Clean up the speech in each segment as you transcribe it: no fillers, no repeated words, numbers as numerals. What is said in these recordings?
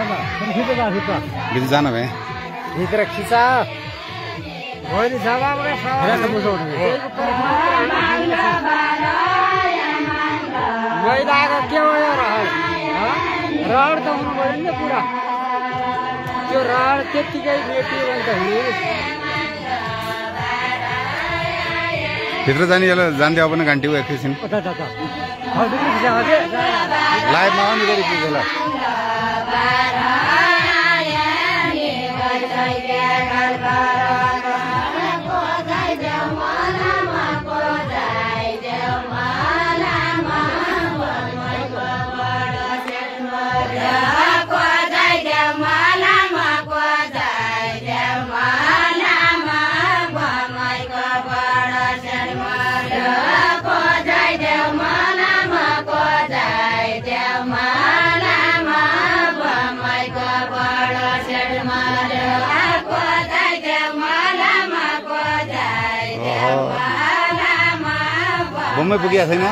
भित्र जानु भए भित्र खिचा मैदाको के हो यो रड त हुनु पऱ्यो नि पुरा त्यो रड त्यतिकै मेटियो भने त भित्र जाने जान्थ्यो पनि घन्टी एकैछिन लाइभमा आउनु गरी पुग्छ घुम्मै पुगेको छैन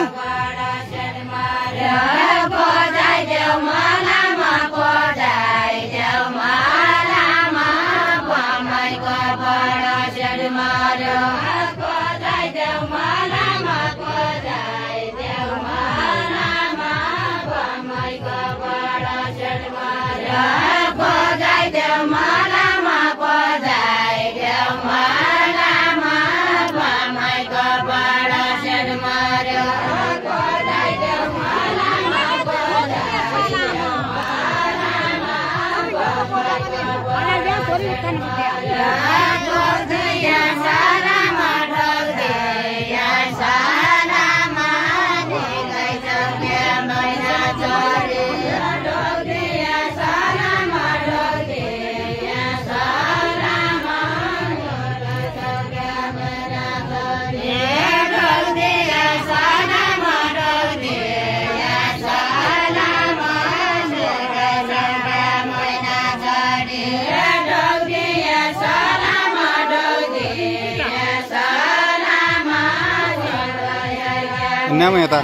न्यामा यता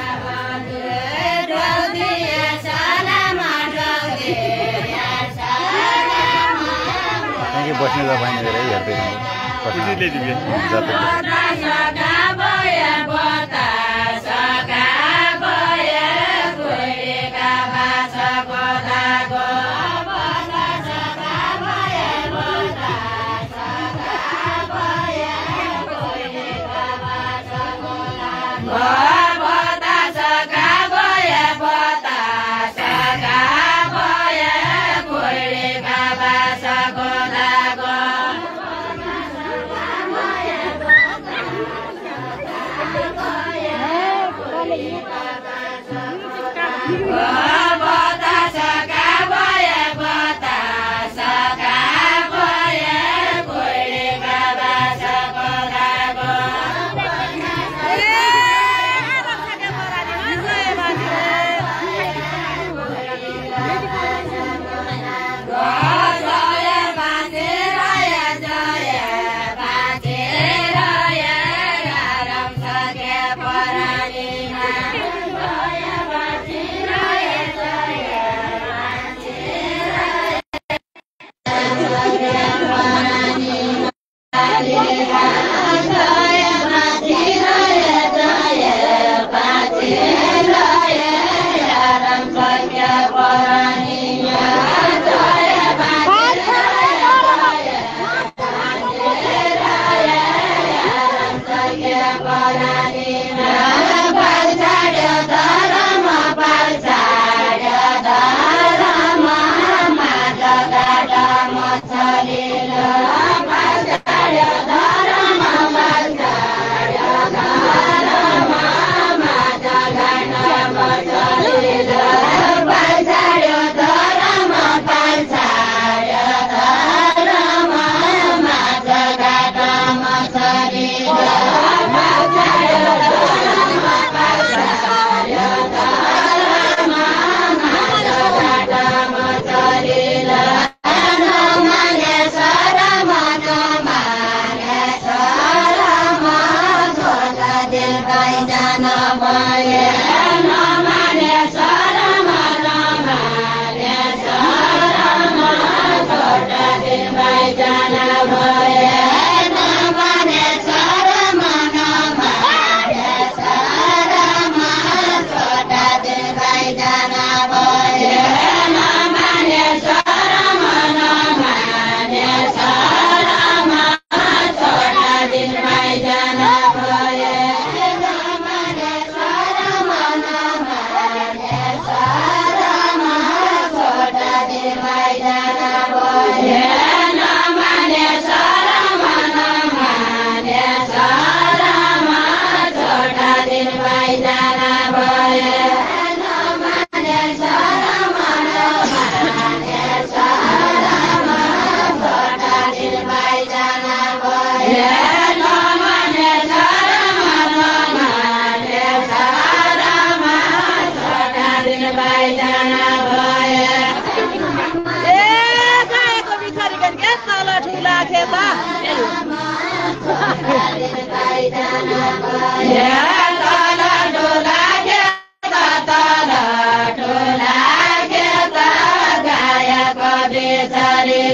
बस्ने जग्गा हेर्दै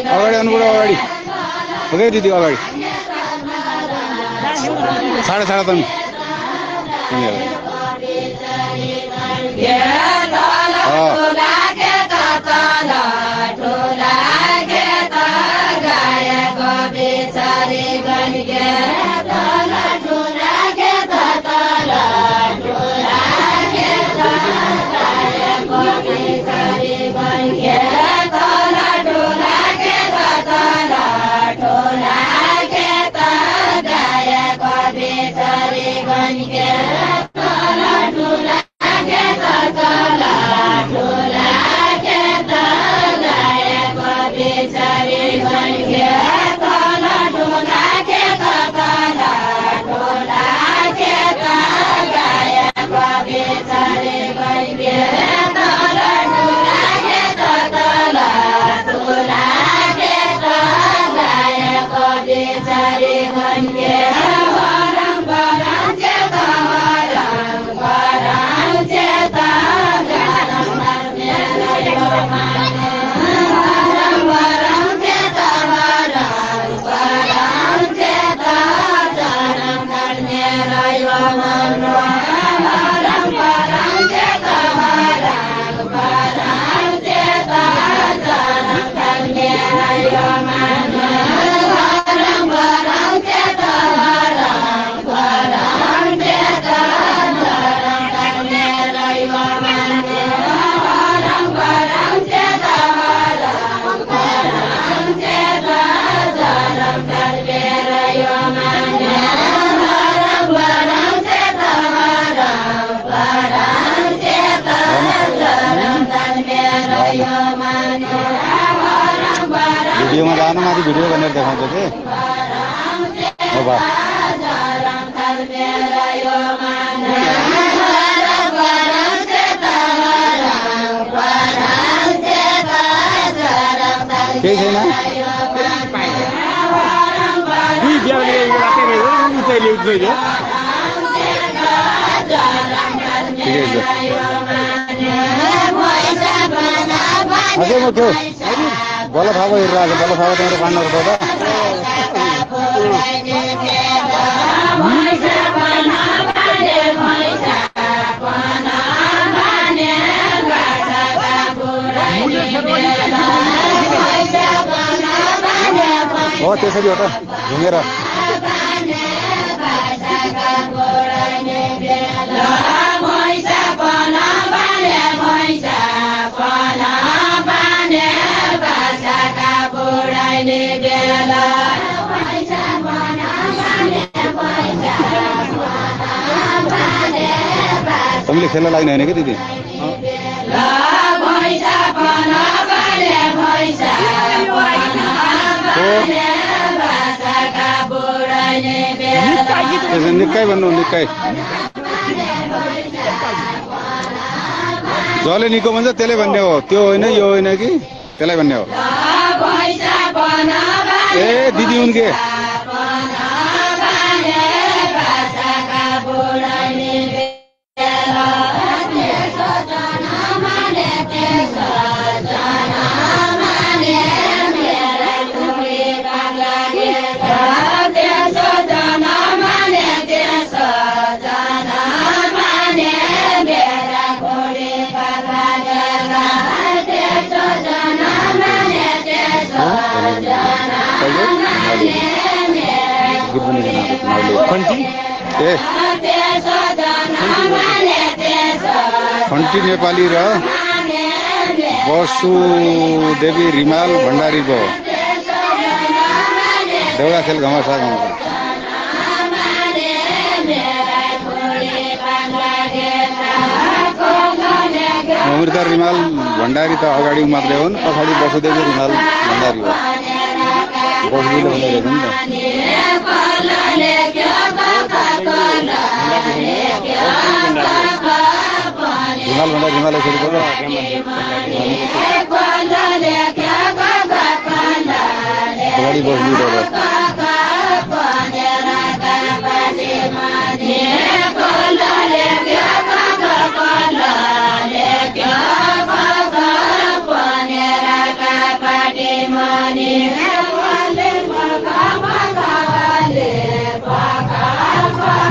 अगाडि आउनु पर्यो अगाडि ओके दिदी अगाडि साढे साढे त भिडियोमा जानु माथि भिडियो भनेर देखाउँछ कि केही छैन ठिकै छ अझै म त्यो बल फापा हेरिरहेको बल फापा तिम्रो पार्न पर्छ हो त्यसरी हो त घुमेर तपाईँले खेल्न लाग्ने होइन कि दिदी निक्कै भन्नु निक्कै जसले निको भन्छ त्यसले भन्ने हो त्यो होइन यो होइन कि त्यसलाई भन्ने हो ए दिदी उनके गीत पनि गाएको खन्ती ए खन्ती नेपाली र वसुदेवी रिमाल भण्डारीको देउडा खेल घमासा गाउँको अमृता रिमाल भण्डारी त अगाडि मात्रै हुन्, पछाडि वसुदेवी रिमाल भण्डारी हो। वसुदेवीले भनिरहेको नि त। रिमाल भण्डारी रिमाल यसरी बोल्छ। अगाडि वसुदेवी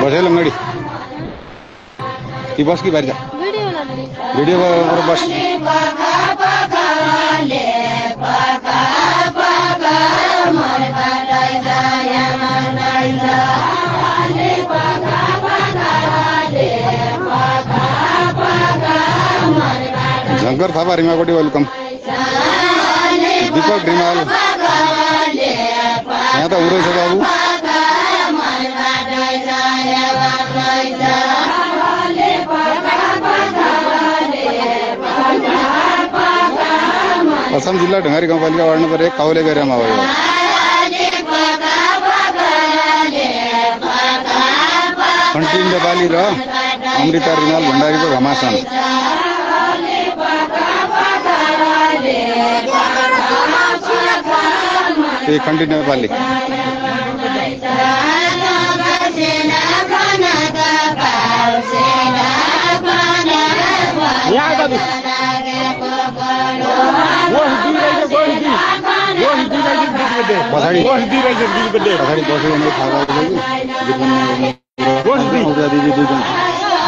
बसेल अंगड़ी ती बस की बारी जा वीडियो और बस शंकर थापा रिमाकोटी वेलकम दीपक रिमाल यहाँ तो उड़े छ बाबू असम जिल्ला ढुङ्गारी गाउँपालिका वार्ड नम्बर 1 काउले गरेमा हो। खन्ती नेपाली र अमृता रिमाल भण्डारीको घमासान ए खन्ती नेपाली पछाडि बस्यो भने थाहा भयो दिदी दुईजना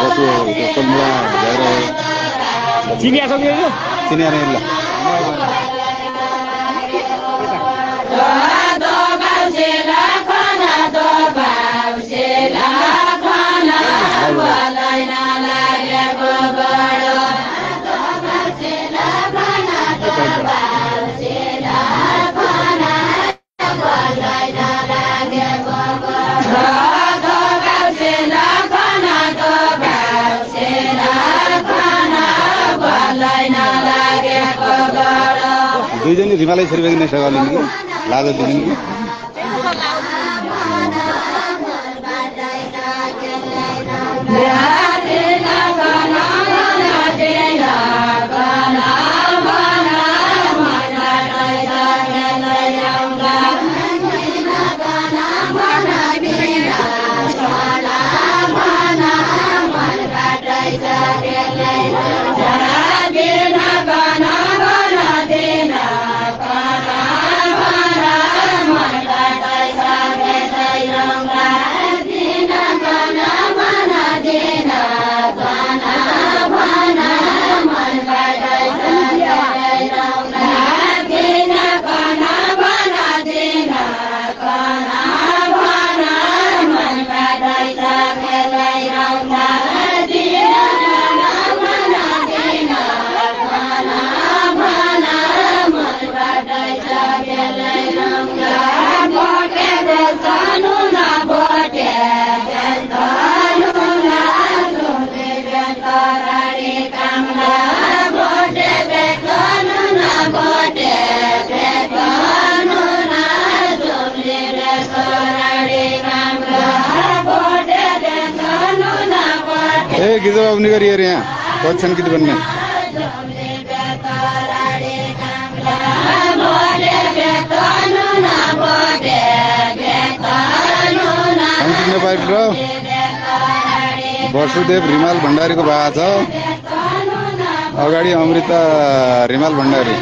बस्यो कमला भएर चिनिया नै ल दुईजनी रिमालै छेरी नै सगालिन् कि लाजो दिदिन् कि गिजो बाबू नहीं करिए यहाँ क्वेश्चन कितने बनने वसुदेव रिमाल भण्डारी को बात छ अगाडि अमृता रिमाल भण्डारी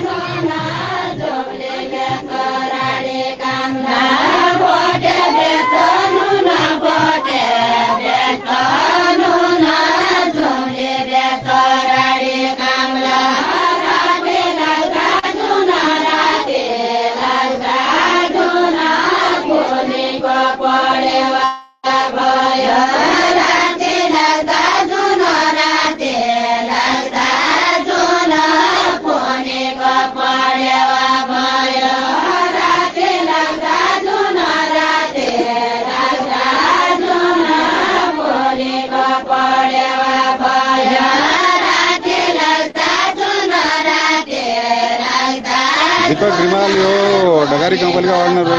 दीपक रिमाल यो ढगारी कम्पनीका ओनर हो।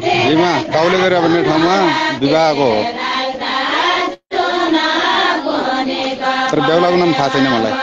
भीमा काउले गरेर भन्ने ठाउँमा विवाहको हो, तर बेहुलाको नाम थाहा छैन मलाई।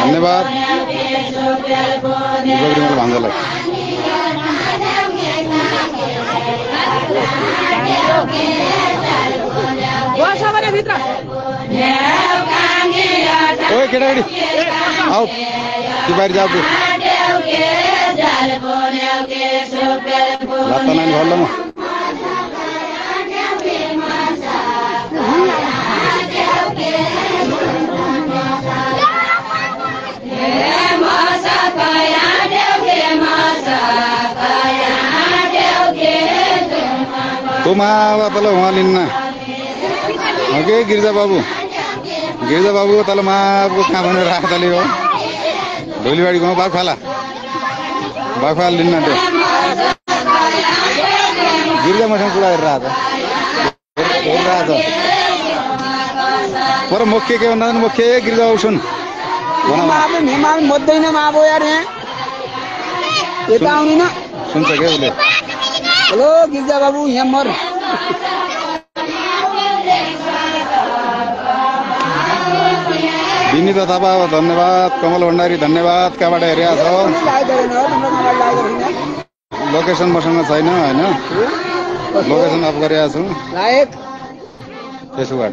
धन्यवाद भान्जालाई। ओए केटाकेटी आऊ, ती बाहिर जाऊ, लात्ता नानी भल्ल म। तो मावा तल वहाँ लिन्न ओके गिरिजा बाबू तल माको कहाँ भनेर राख्दाले हो ढोलीबाडी गाउँ बागफाला लिन्न त्यो गिरिजा मसँग कुरा हेरिरहेको पर मुख्य के भन्दा मुख्य गिरिजा बाबू सुन मध्दैन माबो यार यहाँ यता आउनु सुन्छ क्या उसले। हेलो गिरिजा बाबू यहाँ मर विनिता थापा धन्यवाद। कमल भण्डारी धन्यवाद। कहाँबाट हेरेको छ? लोकेसन मसँग छैन होइन, लोकेसन अफ गरेको छु फेसबुकबाट।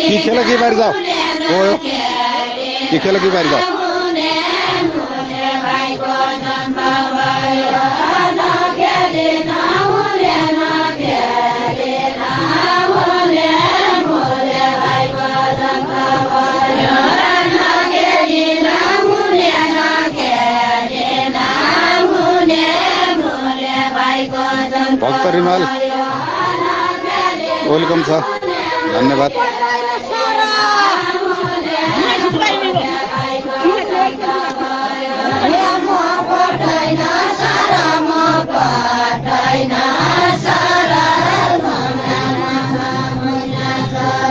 की खेल की बाहर जाओ, की खेल की बाहर जाओ। भक्त रिमाल वेलकम छ, धन्यवाद।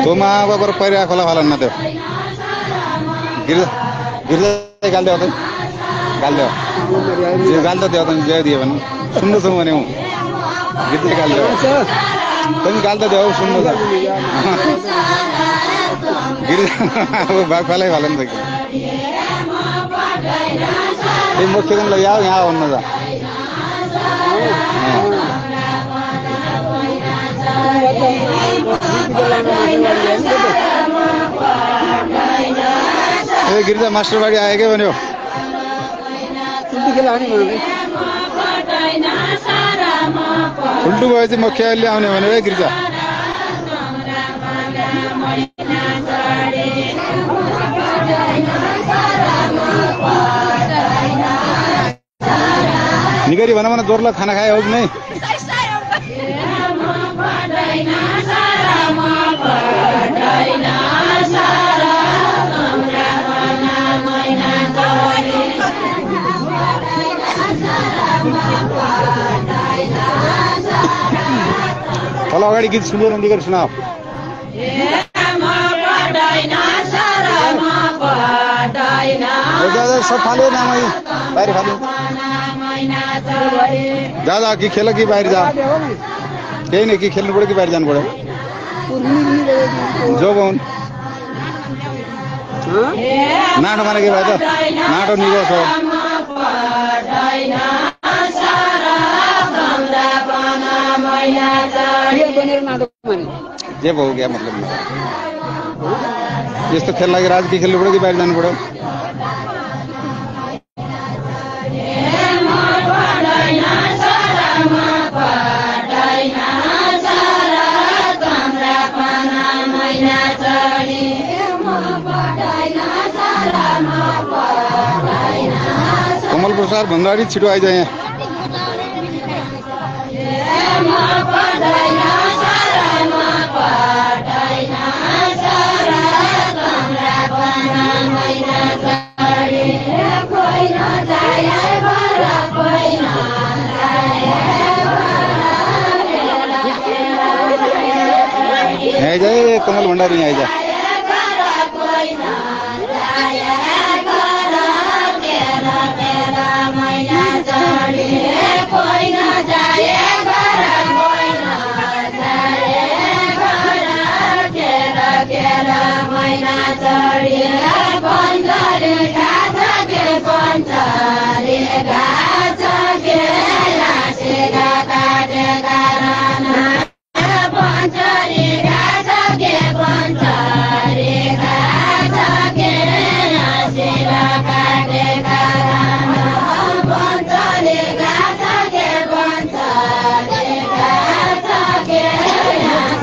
तो मावा पर पैरा खोला फालन न त्यो गिर्जा गाल्दै हो गाल्दै हो गाल्दा त्यो जय दियो भने सुन्दैछौ भने म गिर्जा गाल्दै हो पनि गाल्दा त्यो सुन्नु छ गिर्जा अब बागफालै फालन छ कि ए मुख्यले यहाँ यहाँ भन्नु छ। ए गिरिजा मास्टर बाडी आयो के भन्यो उल्टो भएपछि मुख्य अहिले आउने भन्यो है गिरिजा। निगरी भन भन जोरला खाना खाए हो कि नहीं? चलो अगाडि गीत सुनेर निगरी सुनाओ। सब फाले ना मैं बाहर फालू जा कि खेल कि बाहर जा कहीं नहीं कि खेलने पड़े कि बाहर जाना पड़े जो कौन नाटो माने के भयो त नाटो निको छ जे भयो क्या मतलब यस्तो खेल लागि राजनीति खेल्नु पऱ्यो कि बाहिर जानु पऱ्यो कमल प्रसाद भण्डारी छिटो आइज यहाँ आइज कमल भण्डारी यहाँ आइज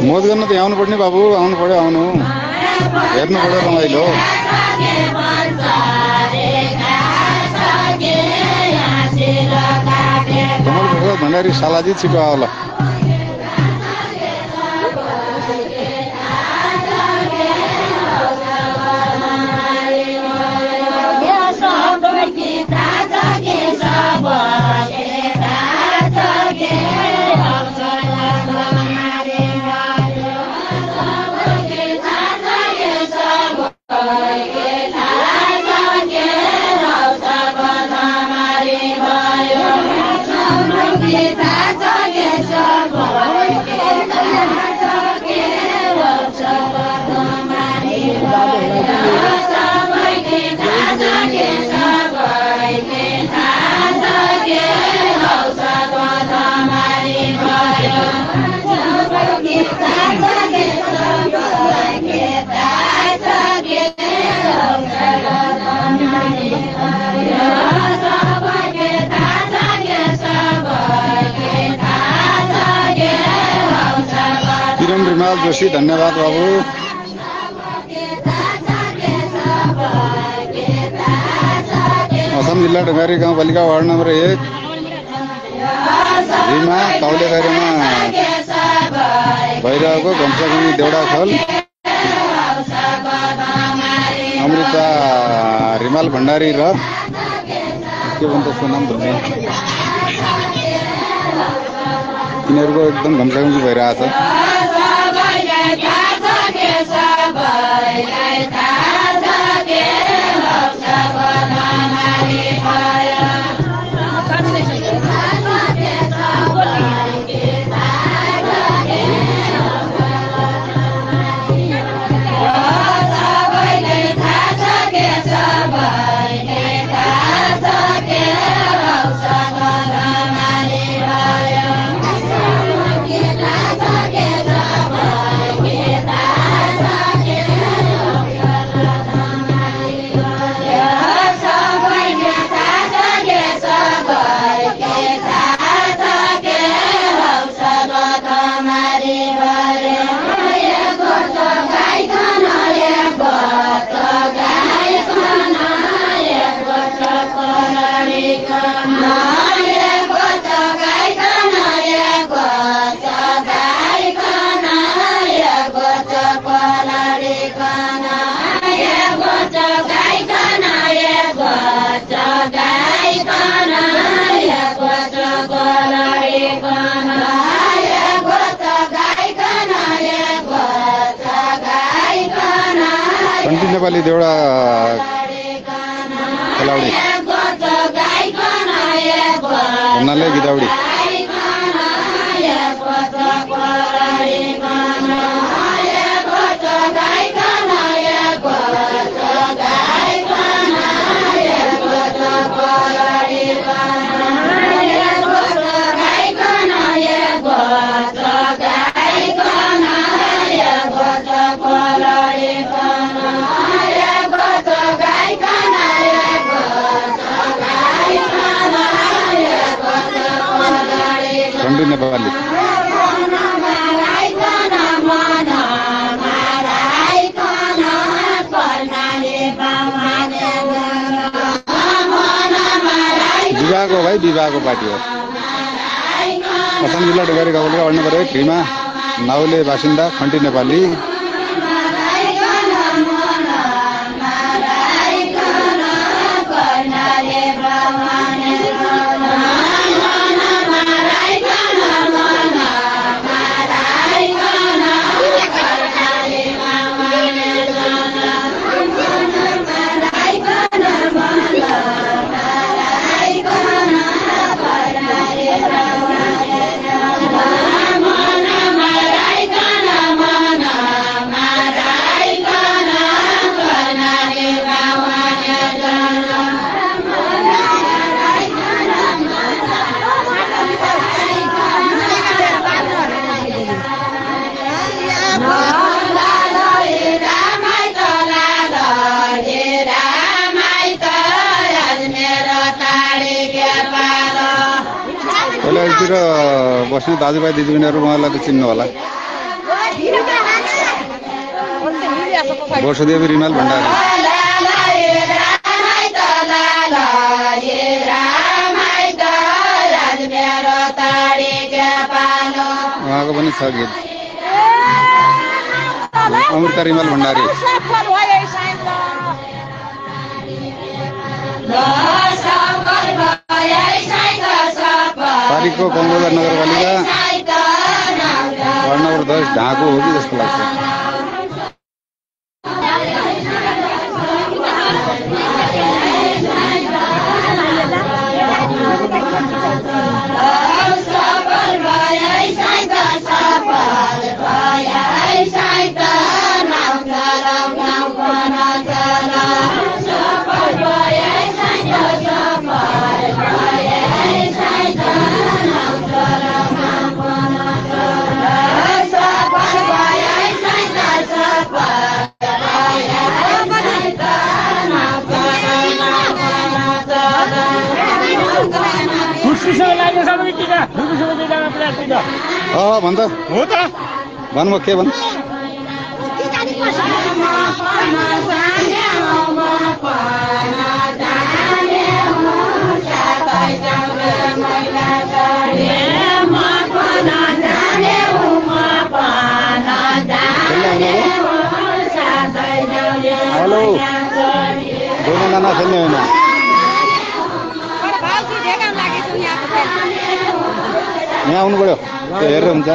मोज गर्न त आउनु पर्ने बाबु आउनु पर्यो आउनु हेर्नु पर्यो रमाइलो कमल प्रसाद भण्डारी सालाजी छिटो आऊ ल किरण रिमाल जोशी धन्यवाद बाबू असम जिल्ला ढुङ्गारी गाउँपालिका वार्ड नम्बर 1 भीमा काउलेघारीमा भइरहेको घम्सागुनी देउडा खल अमृता रिमाल भण्डारी र के भन्छ त्यसको नाम भन्ने तिनीहरूको एकदम घम्साघुम्सी भइरहेछ नेपाली देउडा खेलाडी भन्नाले गिदाउडी विवाहको पार्टी हो। अछाम जिल्ला ढुङ्गारी गाउँपालिका वार्ड नम्बर 1 भीमा नाउले बासिन्दा खन्टी नेपाली। पहिलातिर बस्ने दाजुभाइ दिदीबहिनीहरू उहाँलाई त चिन्नु होला। वर्षदेवी रिमाल भण्डारी उहाँको पनि छ गीत। अमृता रिमाल भण्डारी पारीको कमलबजार नगरपालिका वार्ड नम्बर 10 ढाँको हो कि जस्तो लाग्छ। भन त हो त भन्नु के भन्नु हेलो दोनों नाना खेल्ने होइन यहाँ आउनु पर्यो त्यो हेरेर हुन्छ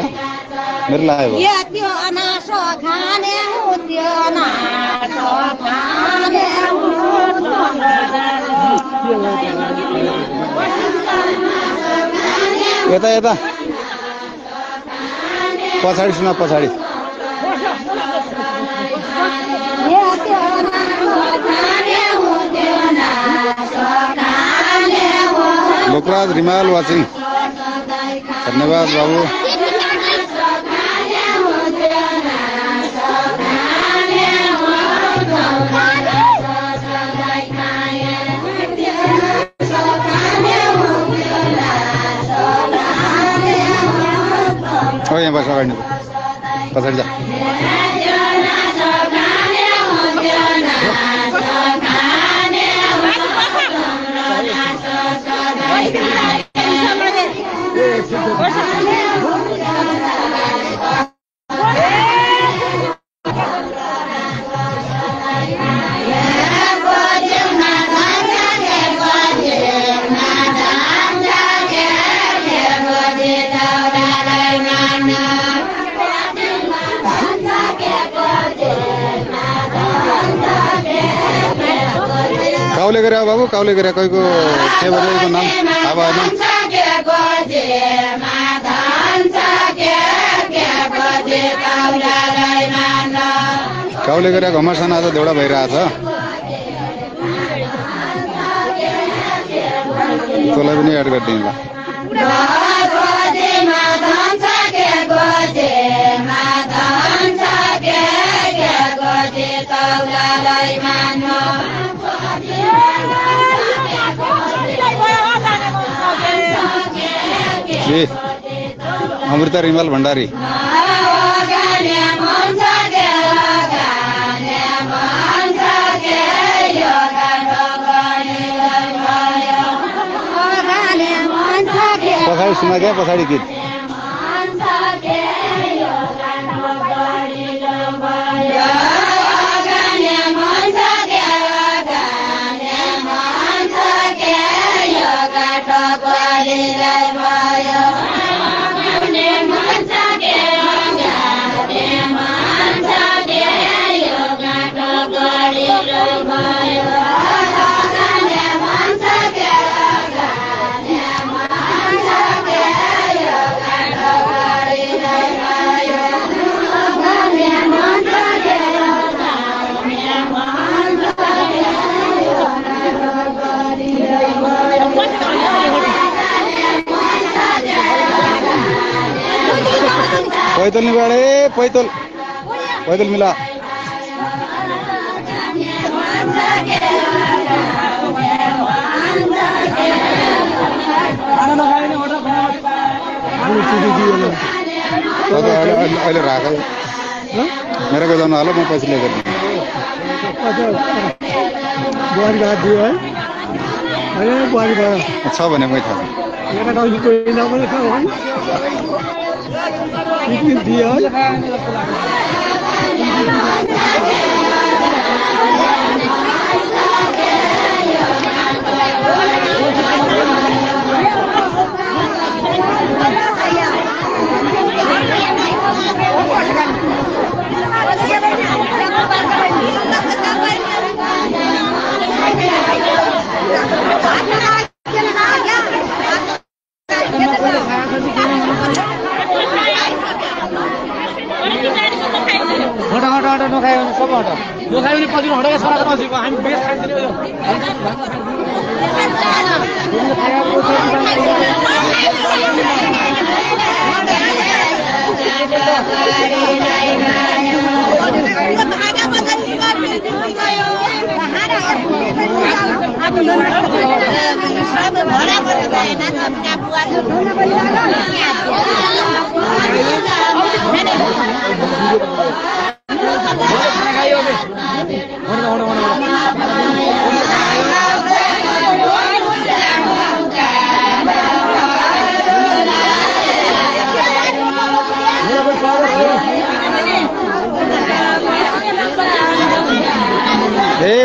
मेरो लाग्यो यता यता पछाडि सुना पछाडि लोकराज रिमाल वाचिङ धन्यवाद बाबू। यहाँ बस अगाडि पछाडि जा काउले गरे बाबू काउले गरे कोहीको के बजेको नाम थाहा भएन। काउले गरे घमसान आज देउडा भइरहेछ। तँलाई पनि एड गरिदिनु ल। अमृता रिमाल भण्डारी सुना क्या पछाडि गीत पैतल नहीं बाड़े पैतल पैतल मिला अहिले राख मेरो को जानु होला म पछि लिएर बुहारी घाट दियो है होइन बुहारी घर छ भने मै थाहा एउटा गाउँको कोही नभने खाऊ है पिकनिक दियो है हटा नखायो भने सब हटा नखायो भने पछि हटाएको छोरा नजिकको हामी बेस खाइदिने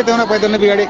त्यो न पैदल बिगाडे